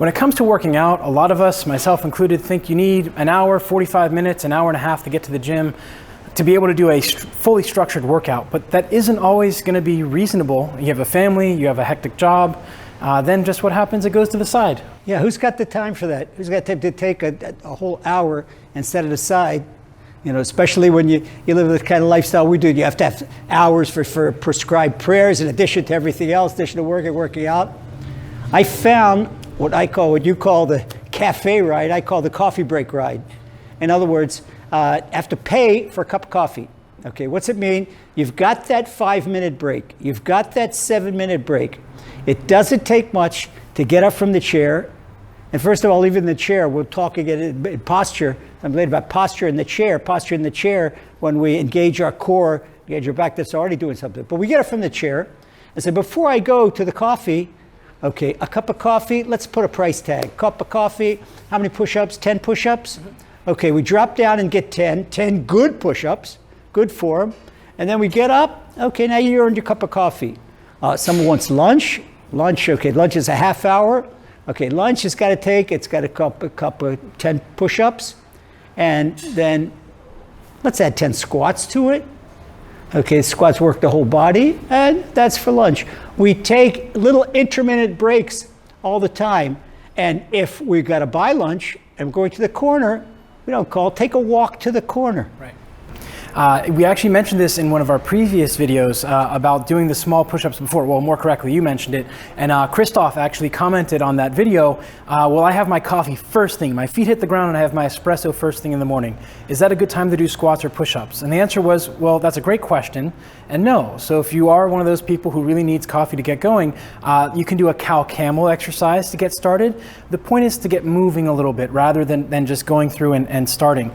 When it comes to working out, a lot of us, myself included, think you need an hour, 45 minutes, an hour and a half to get to the gym to be able to do a fully structured workout. But that isn't always going to be reasonable. You have a family, you have a hectic job, then just what happens, it goes to the side. Yeah, who's got the time for that? Who's got time to take a whole hour and set it aside? You know, especially when you live the kind of lifestyle we do, you have to have hours for prescribed prayers in addition to everything else, in addition to working out. I found what you call the cafe ride, I call the coffee break ride. In other words, I have to pay for a cup of coffee. Okay, what's it mean? You've got that 5-minute break. You've got that 7-minute break. It doesn't take much to get up from the chair. And first of all, even the chair, we'll talk again in posture. I'm later about posture in the chair. Posture in the chair, when we engage our core, engage your back, that's already doing something. But we get up from the chair and say, before I go to the coffee, okay, a cup of coffee, let's put a price tag. Cup of coffee, how many push-ups? 10 push-ups? Mm-hmm. Okay, we drop down and get 10 good push-ups, good form. And then we get up, okay, now you earned your cup of coffee. Someone wants lunch. Okay, lunch is a half hour. Okay, lunch has got to take, it's got a cup of 10 push-ups, and then let's add 10 squats to it. Okay, squats work the whole body, and that's for lunch. We take little intermittent breaks all the time, and if we've got to buy lunch and we're going to the corner, we don't take a walk to the corner. Right. We actually mentioned this in one of our previous videos about doing the small push-ups before. Well, more correctly, you mentioned it. And Christoph actually commented on that video, well, I have my coffee first thing. My feet hit the ground and I have my espresso first thing in the morning. Is that a good time to do squats or push-ups? And the answer was, well, that's a great question. And no. So if you are one of those people who really needs coffee to get going, you can do a CAMEL exercise to get started. The point is to get moving a little bit rather than just going through and starting.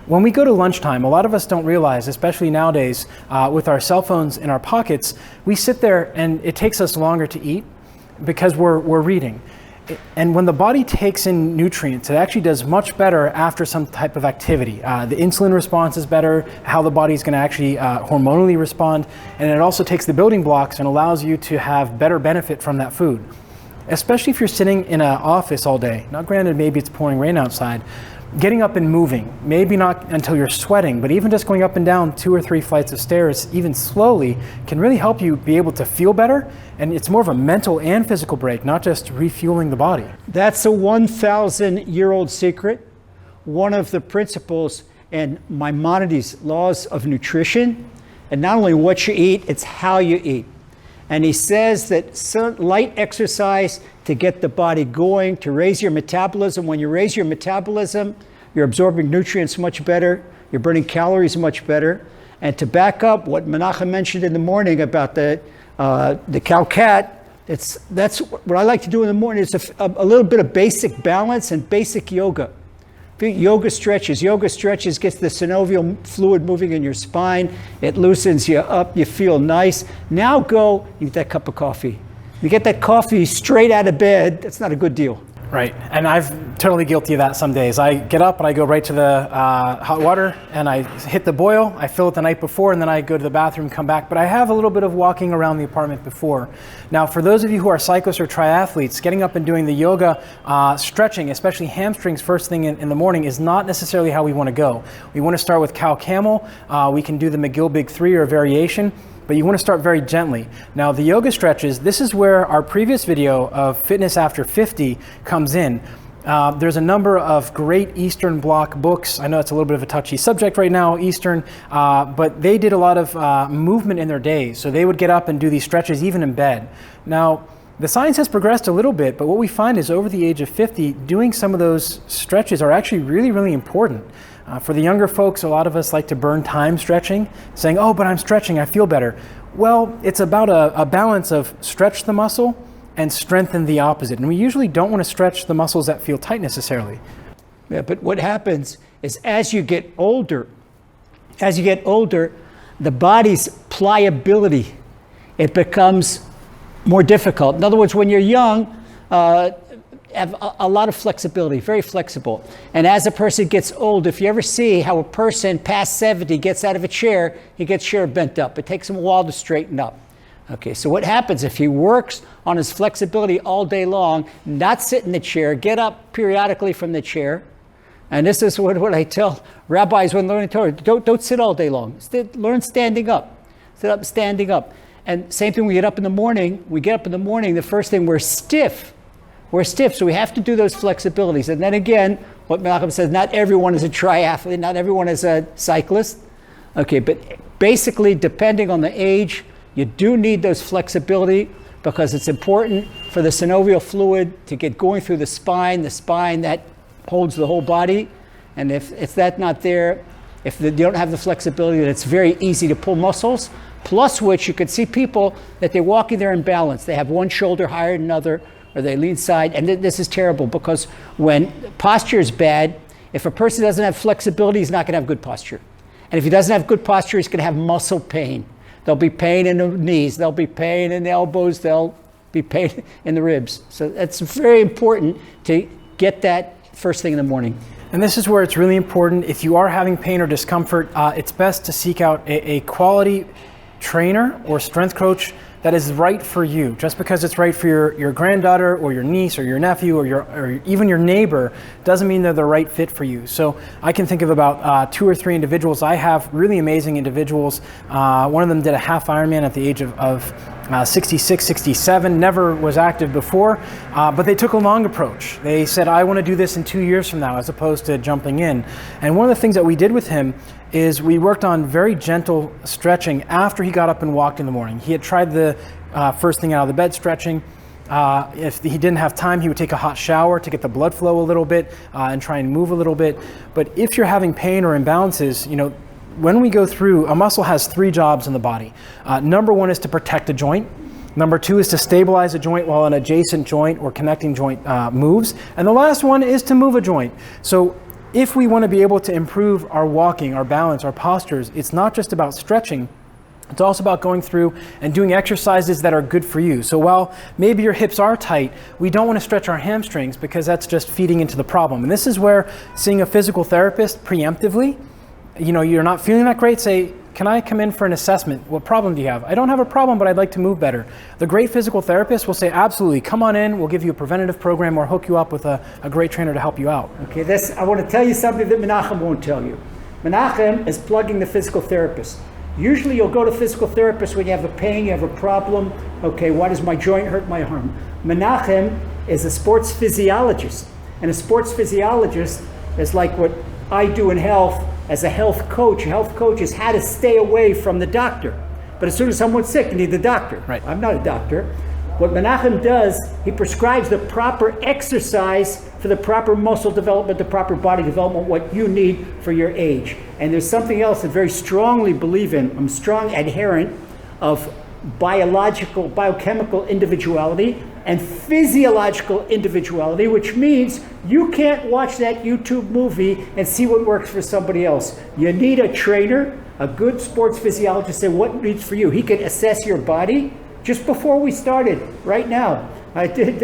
When we go to lunchtime, a lot of us don't realize, especially nowadays, with our cell phones in our pockets, we sit there and it takes us longer to eat because we're reading. And when the body takes in nutrients, it actually does much better after some type of activity. The insulin response is better, how the body's going to actually hormonally respond, and it also takes the building blocks and allows you to have better benefit from that food. Especially if you're sitting in an office all day. Now granted, maybe it's pouring rain outside. Getting up and moving, maybe not until you're sweating, but even just going up and down 2 or 3 flights of stairs, even slowly, can really help you be able to feel better. And it's more of a mental and physical break, not just refueling the body. That's a 1,000-year-old secret. One of the principles in Maimonides' laws of nutrition, and not only what you eat, it's how you eat. And he says that light exercise to get the body going, to raise your metabolism. When you raise your metabolism, you're absorbing nutrients much better, you're burning calories much better. And to back up what Menachem mentioned in the morning about the cow-cat, that's what I like to do in the morning. It's a little bit of basic balance and basic yoga. Yoga stretches gets the synovial fluid moving in your spine. It loosens you up, you feel nice. Now go, you get that cup of coffee. You get that coffee straight out of bed, that's not a good deal. Right, and I'm totally guilty of that some days. I get up and I go right to the hot water and I hit the boil, I fill it the night before, and then I go to the bathroom, come back. But I have a little bit of walking around the apartment before. Now, for those of you who are cyclists or triathletes, getting up and doing the yoga, stretching, especially hamstrings first thing in the morning, is not necessarily how we want to go. We want to start with cow-camel. We can do the McGill Big 3 or a variation. But you want to start very gently. Now the yoga stretches, this is where our previous video of fitness after 50 comes in. There's a number of great Eastern Bloc books. I know it's a little bit of a touchy subject right now, Eastern, but they did a lot of movement in their days. So they would get up and do these stretches even in bed. Now, the science has progressed a little bit, but what we find is over the age of 50, doing some of those stretches are actually really, really important. For the younger folks, a lot of us like to burn time stretching, saying, oh, but I'm stretching, I feel better. Well, it's about a balance of stretch the muscle and strengthen the opposite. And we usually don't want to stretch the muscles that feel tight necessarily. Yeah, but what happens is as you get older, the body's pliability, it becomes more difficult. In other words, when you're young, have a lot of flexibility, very flexible. And as a person gets old, if you ever see how a person past 70 gets out of a chair, he gets chair bent up. It takes him a while to straighten up. Okay, so what happens if he works on his flexibility all day long, not sit in the chair, get up periodically from the chair, and this is what I tell rabbis when learning Torah, don't sit all day long. Learn standing up. Sit up standing up. And same thing, we get up in the morning, the first thing, we're stiff. We're stiff, so we have to do those flexibilities. And then again, what Menachem says, not everyone is a triathlete, not everyone is a cyclist. Okay, but basically, depending on the age, you do need those flexibility because it's important for the synovial fluid to get going through the spine that holds the whole body. And if that's not there, if you don't have the flexibility, then it's very easy to pull muscles. Plus which you could see people that they're walking there in balance. They have one shoulder higher than another, or they lean side. And this is terrible because when posture is bad, if a person doesn't have flexibility, he's not going to have good posture. And if he doesn't have good posture, he's going to have muscle pain. There'll be pain in the knees, there'll be pain in the elbows, there'll be pain in the ribs. So it's very important to get that first thing in the morning. And this is where it's really important. If you are having pain or discomfort, it's best to seek out a quality trainer or strength coach that is right for you. Just because it's right for your granddaughter or your niece or your nephew or even your neighbor doesn't mean they're the right fit for you. So I can think of about 2 or 3 individuals. I have really amazing individuals. One of them did a half Ironman at the age of 66, 67, never was active before, but they took a long approach. They said, I want to do this in 2 years from now as opposed to jumping in. And one of the things that we did with him is we worked on very gentle stretching after he got up and walked in the morning. He had tried the first thing out of the bed stretching. If he didn't have time, he would take a hot shower to get the blood flow a little bit and try and move a little bit. But if you're having pain or imbalances, when we go through, a muscle has 3 jobs in the body. Number 1 is to protect a joint. Number 2 is to stabilize a joint while an adjacent joint or connecting joint moves. And the last one is to move a joint. So if we want to be able to improve our walking, our balance, our postures, it's not just about stretching. It's also about going through and doing exercises that are good for you. So while maybe your hips are tight, we don't want to stretch our hamstrings because that's just feeding into the problem. And this is where seeing a physical therapist preemptively, you're not feeling that great, say, can I come in for an assessment? What problem do you have? I don't have a problem, but I'd like to move better. The great physical therapist will say, absolutely, come on in, we'll give you a preventative program or hook you up with a great trainer to help you out. Okay, I want to tell you something that Menachem won't tell you. Menachem is plugging the physical therapist. Usually you'll go to physical therapist when you have a pain, you have a problem. Okay, why does my joint hurt my arm? Menachem is a sports physiologist. And a sports physiologist is like what I do in health as a health coach. A health coach is how to stay away from the doctor. But as soon as someone's sick, you need the doctor. Right. I'm not a doctor. What Menachem does, he prescribes the proper exercise for the proper muscle development, the proper body development, what you need for your age. And there's something else I very strongly believe in. I'm a strong adherent of biochemical individuality and physiological individuality, which means you can't watch that YouTube movie and see what works for somebody else. You need a trainer, a good sports physiologist, say what needs for you. He can assess your body. Just before we started, right now, I did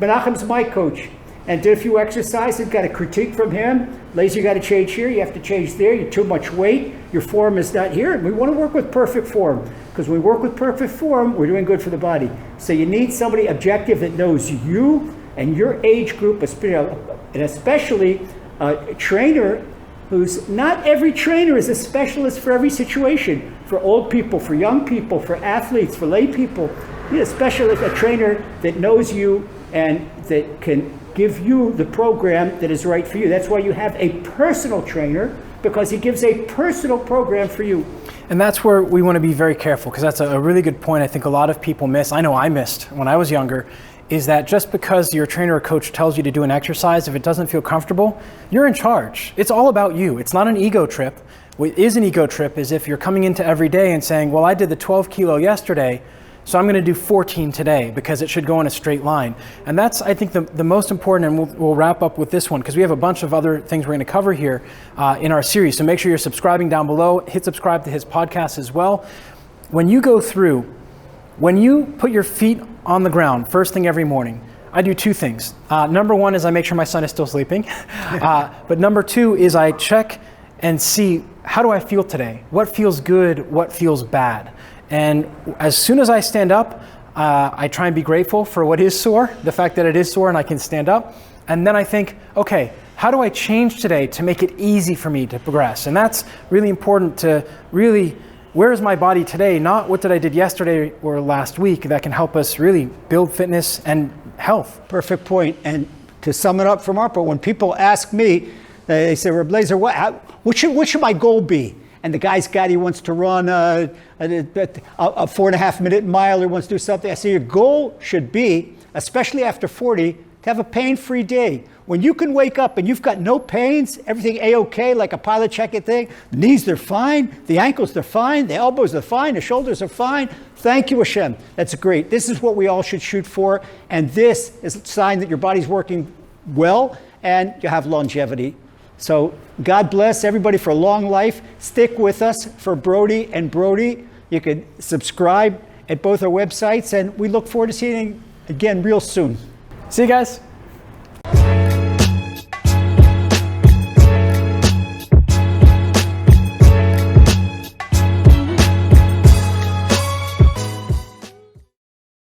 Menachem's my coach, and did a few exercises, got a critique from him. Lazer, you got to change here, you have to change there, you're too much weight, your form is not here. And we want to work with perfect form, because when we work with perfect form, we're doing good for the body. So you need somebody objective that knows you and your age group, and especially a trainer who's, not every trainer is a specialist for every situation. For old people, for young people, for athletes, for lay people. You need a specialist, a trainer that knows you and that can give you the program that is right for you. That's why you have a personal trainer, because he gives a personal program for you. And that's where we want to be very careful, because that's a really good point I think a lot of people miss. I know I missed when I was younger, is that just because your trainer or coach tells you to do an exercise, if it doesn't feel comfortable, you're in charge. It's all about you. It's not an ego trip. What is an ego trip is if you're coming into every day and saying, well, I did the 12 kilo yesterday, so I'm going to do 14 today because it should go in a straight line. And that's, I think, the most important, and we'll wrap up with this one because we have a bunch of other things we're going to cover here in our series. So make sure you're subscribing down below. Hit subscribe to his podcast as well. When you go through, when you put your feet on the ground first thing every morning, I do 2 things. Number 1 is I make sure my son is still sleeping. But number 2 is I check and see, how do I feel today? What feels good? What feels bad? And as soon as I stand up, I try and be grateful for what is sore, the fact that it is sore and I can stand up. And then I think, okay, how do I change today to make it easy for me to progress? And that's really important to really, where is my body today? Not what did I did yesterday or last week that can help us really build fitness and health. Perfect point. And to sum it up from our part, when people ask me, they say, Rabbi Lazer, what should my goal be? And the guy's got, he wants to run a 4.5 minute mile or wants to do something. I say your goal should be, especially after 40, to have a pain-free day. When you can wake up and you've got no pains, everything A-OK, like a pilot check-it thing, the knees, they're fine, the ankles, they're fine, the elbows are fine, the shoulders are fine. Thank you, Hashem. That's great. This is what we all should shoot for. And this is a sign that your body's working well and you have longevity. So God bless everybody for a long life. Stick with us for Brodie and Brody. You can subscribe at both our websites, and we look forward to seeing you again real soon. See you guys.